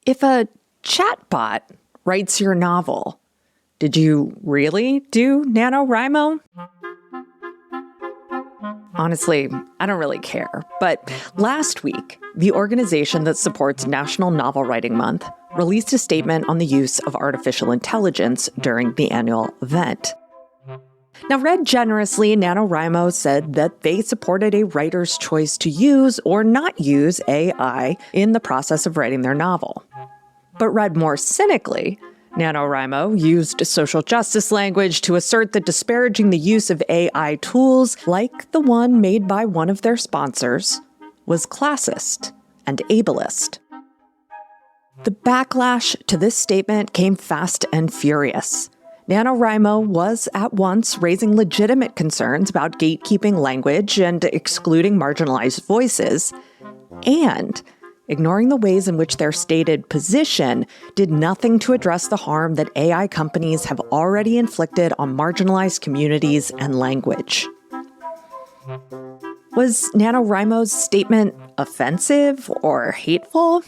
If a chatbot writes your novel, did you really do NaNoWriMo? Honestly, I don't really care. But last week, the organization that supports National Novel Writing Month released a statement on the use of artificial intelligence during the annual event. Now, read generously, NaNoWriMo said that they supported a writer's choice to use or not use AI in the process of writing their novel. But read more cynically, NaNoWriMo used social justice language to assert that disparaging the use of AI tools, like the one made by one of their sponsors, was classist and ableist. The backlash to this statement came fast and furious. NaNoWriMo was at once raising legitimate concerns about gatekeeping language and excluding marginalized voices, and ignoring the ways in which their stated position did nothing to address the harm that AI companies have already inflicted on marginalized communities and language. Was NaNoWriMo's statement offensive or hateful?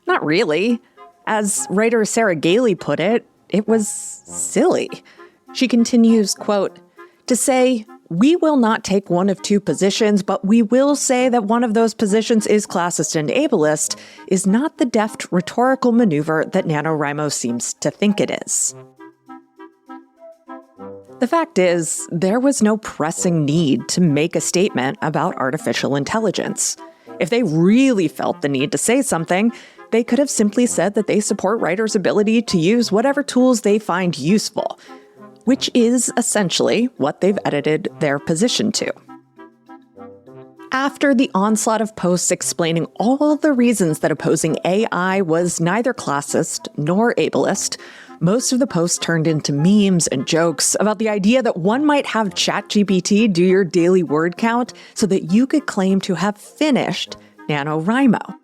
Not really. As writer Sarah Gailey put it, it was silly. She continues, quote, "To say, we will not take one of two positions, but we will say that one of those positions is classist and ableist is not the deft rhetorical maneuver that NaNoWriMo seems to think it is." The fact is, there was no pressing need to make a statement about artificial intelligence. If they really felt the need to say something, they could have simply said that they support writers' ability to use whatever tools they find useful, which is essentially what they've edited their position to. After the onslaught of posts explaining all the reasons that opposing AI was neither classist nor ableist, most of the posts turned into memes and jokes about the idea that one might have ChatGPT do your daily word count so that you could claim to have finished NaNoWriMo.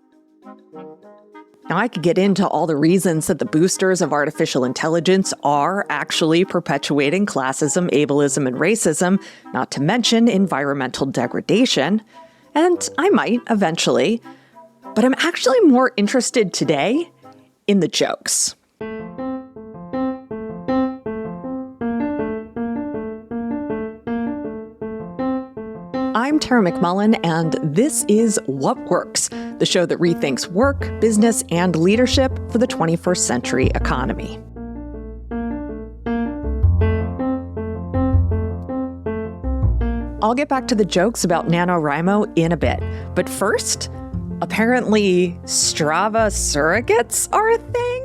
Now, I could get into all the reasons that the boosters of artificial intelligence are actually perpetuating classism, ableism, and racism, not to mention environmental degradation. And I might eventually. But I'm actually more interested today in the jokes. I'm Tara McMullen, and this is What Works, the show that rethinks work, business, and leadership for the 21st century economy. I'll get back to the jokes about NaNoWriMo in a bit. But first, apparently Strava surrogates are a thing?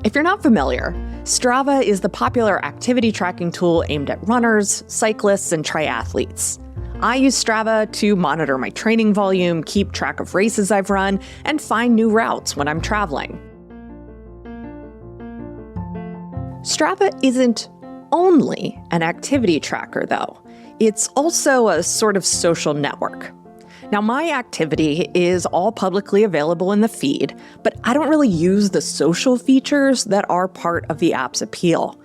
If you're not familiar, Strava is the popular activity tracking tool aimed at runners, cyclists, and triathletes. I use Strava to monitor my training volume, keep track of races I've run, and find new routes when I'm traveling. Strava isn't only an activity tracker, though. It's also a sort of social network. Now, my activity is all publicly available in the feed, but I don't really use the social features that are part of the app's appeal.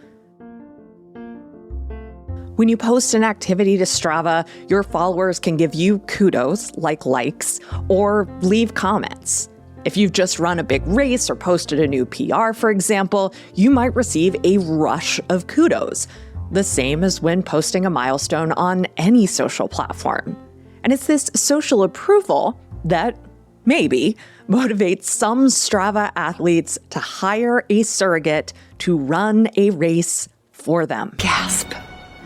When you post an activity to Strava, your followers can give you kudos, like likes, or leave comments. If you've just run a big race or posted a new PR, for example, you might receive a rush of kudos, the same as when posting a milestone on any social platform. And it's this social approval that, maybe, motivates some Strava athletes to hire a surrogate to run a race for them. Gasp.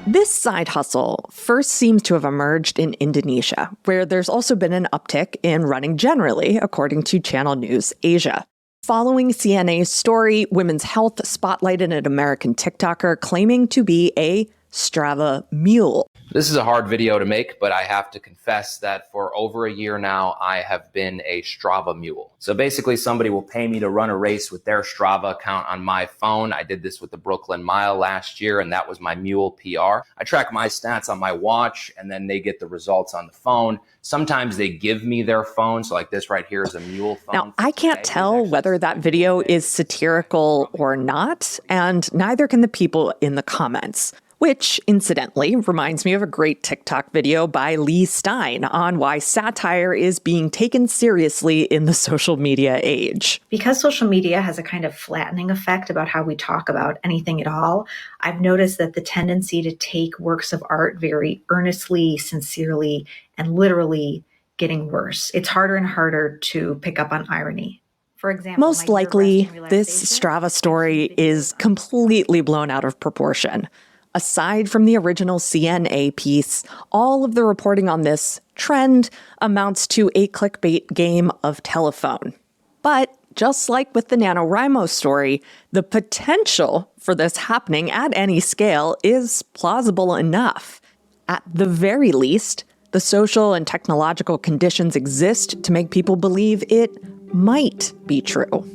This side hustle first seems to have emerged in Indonesia, where there's also been an uptick in running generally, according to Channel News Asia. Following CNA's story, Women's Health spotlighted an American TikToker claiming to be a Strava mule. This is a hard video to make, but I have to confess that for over a year now, I have been a Strava mule. So basically, somebody will pay me to run a race with their Strava account on my phone. I did this with the Brooklyn Mile last year, and that was my mule PR. I track my stats on my watch, and then they get the results on the phone. Sometimes they give me their phone. So like this right here is a mule phone. Now, I can't tell whether that video is satirical or not, and neither can the people in the comments. Which, incidentally, reminds me of a great TikTok video by Lee Stein on why satire is being taken seriously in the social media age. Because social media has a kind of flattening effect about how we talk about anything at all, I've noticed that the tendency to take works of art very earnestly, sincerely, and literally getting worse. It's harder and harder to pick up on irony. For example, most likely, this Strava story is completely blown out of proportion. Aside from the original CNA piece, all of the reporting on this trend amounts to a clickbait game of telephone. But just like with the NaNoWriMo story, the potential for this happening at any scale is plausible enough. At the very least, the social and technological conditions exist to make people believe it might be true.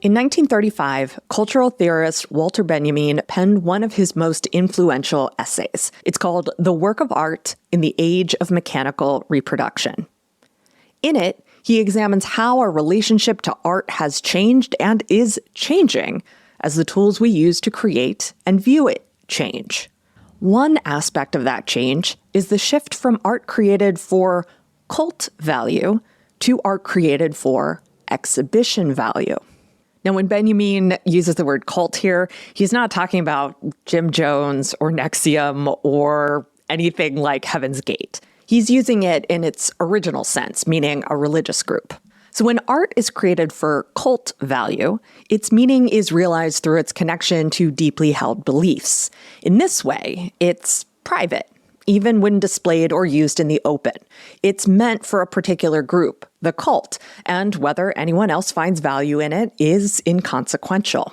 In 1935, cultural theorist Walter Benjamin penned one of his most influential essays. It's called The Work of Art in the Age of Mechanical Reproduction. In it, he examines how our relationship to art has changed and is changing as the tools we use to create and view it change. One aspect of that change is the shift from art created for cult value to art created for exhibition value. Now, when Benjamin uses the word cult here, he's not talking about Jim Jones or NXIVM or anything like Heaven's Gate. He's using it in its original sense, meaning a religious group. So when art is created for cult value, its meaning is realized through its connection to deeply held beliefs. In this way, it's private, even when displayed or used in the open. It's meant for a particular group, the cult, and whether anyone else finds value in it is inconsequential.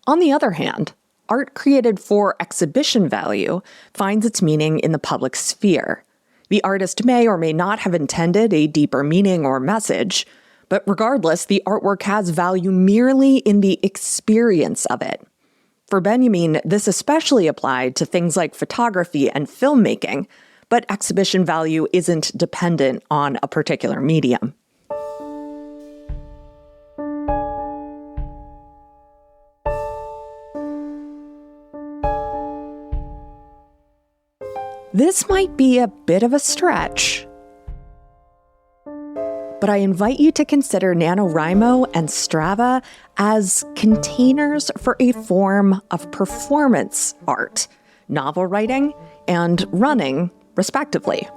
On the other hand, art created for exhibition value finds its meaning in the public sphere. The artist may or may not have intended a deeper meaning or message, but regardless, the artwork has value merely in the experience of it. For Benjamin, this especially applied to things like photography and filmmaking, but exhibition value isn't dependent on a particular medium. This might be a bit of a stretch, but I invite you to consider NaNoWriMo and Strava as containers for a form of performance art, novel writing and running, respectively.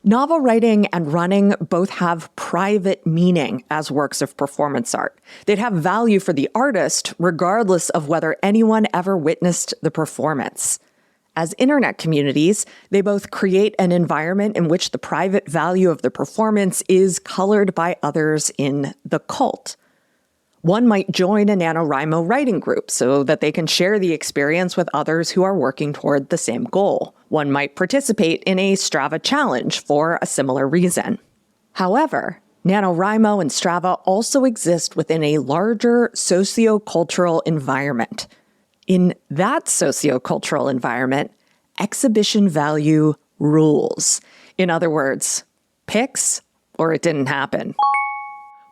Novel writing and running both have private meaning as works of performance art. They'd have value for the artist regardless of whether anyone ever witnessed the performance. As internet communities, they both create an environment in which the private value of the performance is colored by others in the cult. One might join a NaNoWriMo writing group so that they can share the experience with others who are working toward the same goal. One might participate in a Strava challenge for a similar reason. However, NaNoWriMo and Strava also exist within a larger sociocultural environment. In that sociocultural environment, exhibition value rules. In other words, pics or it didn't happen.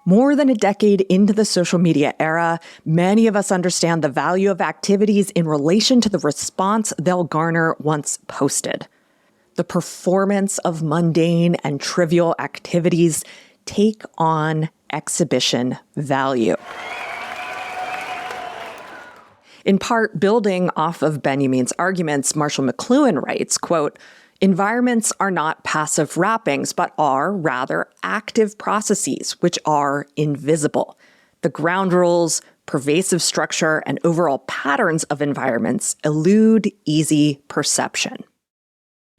More than a decade into the social media era, many of us understand the value of activities in relation to the response they'll garner once posted. The performance of mundane and trivial activities take on exhibition value. In part, building off of Benjamin's arguments, Marshall McLuhan writes, quote, "Environments are not passive wrappings, but are rather active processes, which are invisible. The ground rules, pervasive structure, and overall patterns of environments elude easy perception."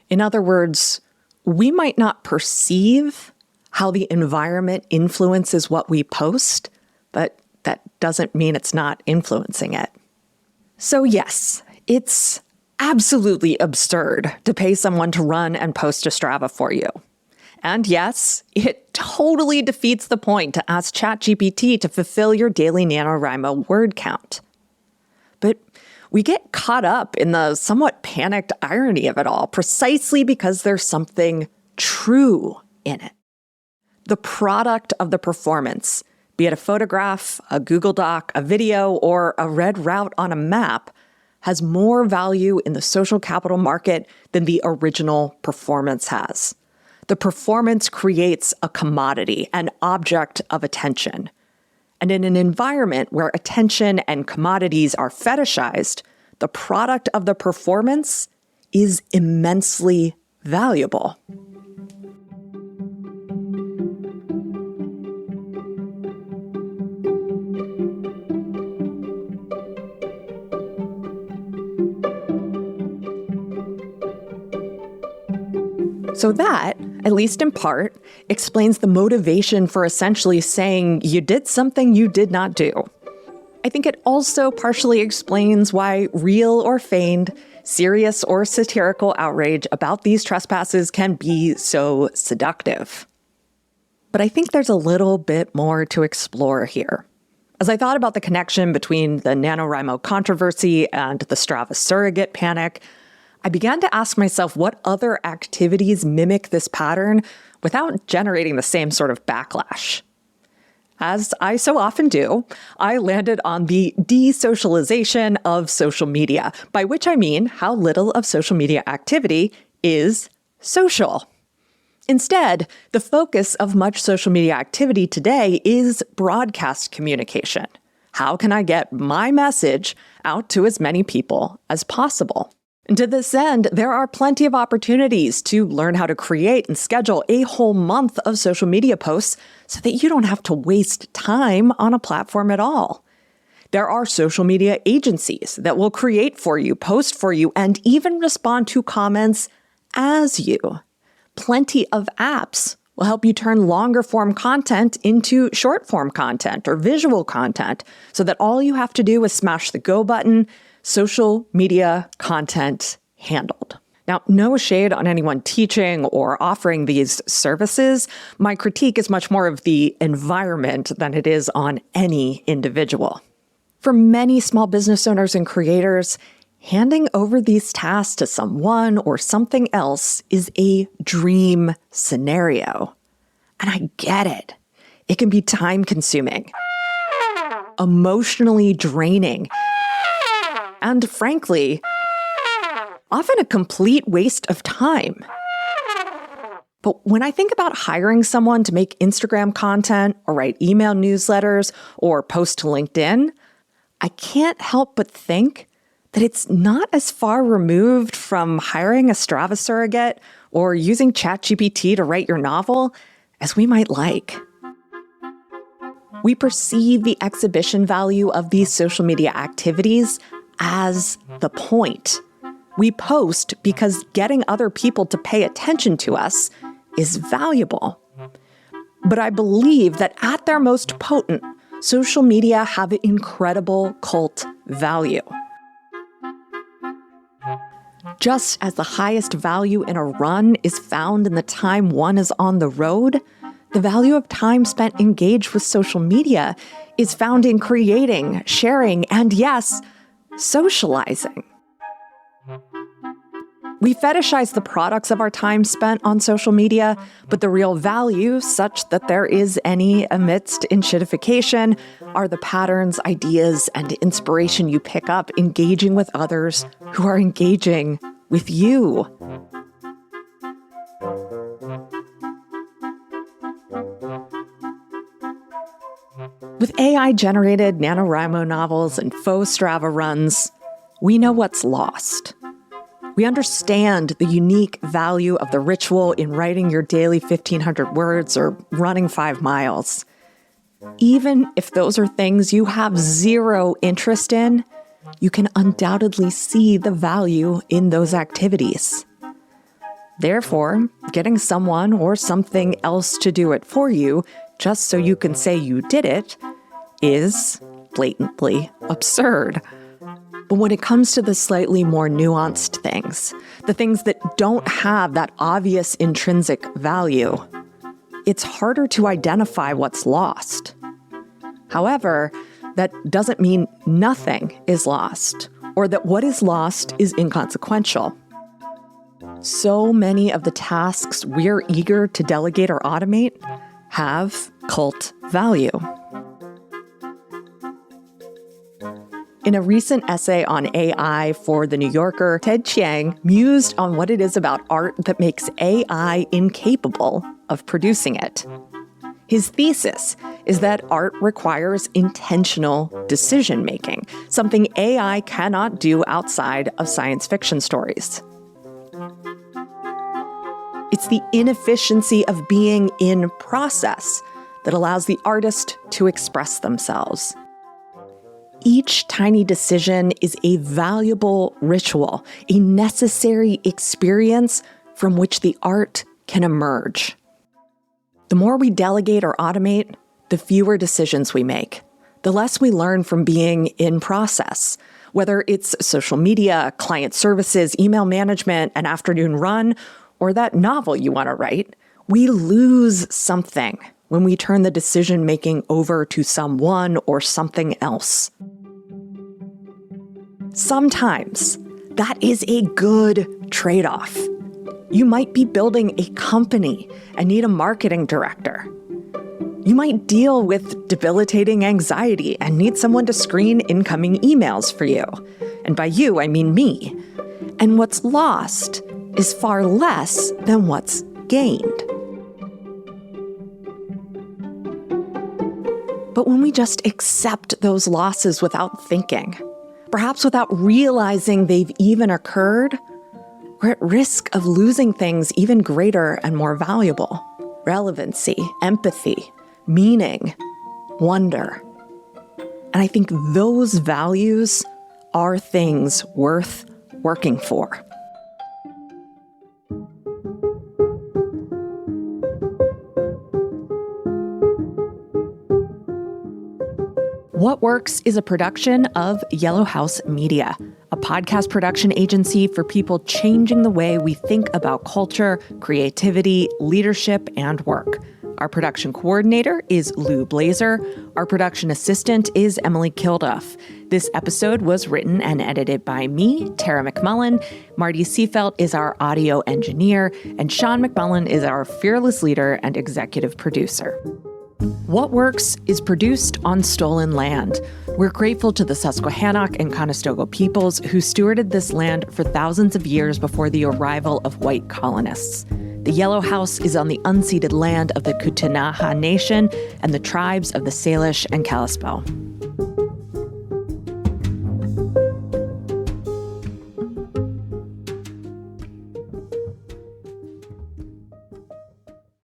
In other words, we might not perceive how the environment influences what we post, but that doesn't mean it's not influencing it. So yes, it's absolutely absurd to pay someone to run and post a Strava for you. And yes, it totally defeats the point to ask ChatGPT to fulfill your daily NaNoWriMo word count. But we get caught up in the somewhat panicked irony of it all precisely because there's something true in it. The product of the performance, be it a photograph, a Google Doc, a video, or a red route on a map, has more value in the social capital market than the original performance has. The performance creates a commodity, an object of attention. And in an environment where attention and commodities are fetishized, the product of the performance is immensely valuable. So that, at least in part, explains the motivation for essentially saying you did something you did not do. I think it also partially explains why real or feigned, serious or satirical outrage about these trespasses can be so seductive. But I think there's a little bit more to explore here. As I thought about the connection between the NaNoWriMo controversy and the Strava surrogate panic, I began to ask myself what other activities mimic this pattern without generating the same sort of backlash. As I so often do, I landed on the desocialization of social media, by which I mean how little of social media activity is social. Instead, the focus of much social media activity today is broadcast communication. How can I get my message out to as many people as possible? And to this end, there are plenty of opportunities to learn how to create and schedule a whole month of social media posts so that you don't have to waste time on a platform at all. There are social media agencies that will create for you, post for you, and even respond to comments as you. Plenty of apps will help you turn longer form content into short form content or visual content so that all you have to do is smash the go button. Social media content handled. Now, no shade on anyone teaching or offering these services. My critique is much more of the environment than it is on any individual. For many small business owners and creators, handing over these tasks to someone or something else is a dream scenario. And I get it. It can be time-consuming, emotionally draining, and frankly, often a complete waste of time. But when I think about hiring someone to make Instagram content or write email newsletters or post to LinkedIn, I can't help but think that it's not as far removed from hiring a Strava surrogate or using ChatGPT to write your novel as we might like. We perceive the exhibition value of these social media activities as the point. We post because getting other people to pay attention to us is valuable. But I believe that at their most potent, social media have incredible cult value. Just as the highest value in a run is found in the time one is on the road, the value of time spent engaged with social media is found in creating, sharing, and yes, socializing. We fetishize the products of our time spent on social media, but the real value, such that there is any amidst enshittification, are the patterns, ideas, and inspiration you pick up engaging with others who are engaging with you. With AI-generated NaNoWriMo novels and faux Strava runs, we know what's lost. We understand the unique value of the ritual in writing your daily 1,500 words or running 5 miles. Even if those are things you have zero interest in, you can undoubtedly see the value in those activities. Therefore, getting someone or something else to do it for you just so you can say you did it is blatantly absurd. But when it comes to the slightly more nuanced things, the things that don't have that obvious intrinsic value, it's harder to identify what's lost. However, that doesn't mean nothing is lost, or that what is lost is inconsequential. So many of the tasks we're eager to delegate or automate have cult value. In a recent essay on AI for The New Yorker, Ted Chiang mused on what it is about art that makes AI incapable of producing it. His thesis is that art requires intentional decision-making, something AI cannot do outside of science fiction stories. It's the inefficiency of being in process that allows the artist to express themselves. Each tiny decision is a valuable ritual, a necessary experience from which the art can emerge. The more we delegate or automate, the fewer decisions we make, the less we learn from being in process. Whether it's social media, client services, email management, an afternoon run, or that novel you want to write, we lose something when we turn the decision-making over to someone or something else. Sometimes that is a good trade-off. You might be building a company and need a marketing director. You might deal with debilitating anxiety and need someone to screen incoming emails for you. And by you, I mean me. And what's lost is far less than what's gained. But when we just accept those losses without thinking, perhaps without realizing they've even occurred, we're at risk of losing things even greater and more valuable. Relevancy, empathy, meaning, wonder. And I think those values are things worth working for. What Works is a production of Yellow House Media, a podcast production agency for people changing the way we think about culture, creativity, leadership, and work. Our production coordinator is Lou Blazer. Our production assistant is Emily Kilduff. This episode was written and edited by me, Tara McMullen. Marty Seafelt is our audio engineer, and Sean McMullen is our fearless leader and executive producer. What Works is produced on stolen land. We're grateful to the Susquehannock and Conestoga peoples who stewarded this land for thousands of years before the arrival of white colonists. The Yellow House is on the unceded land of the Ktunaxa Nation and the tribes of the Salish and Kalispel.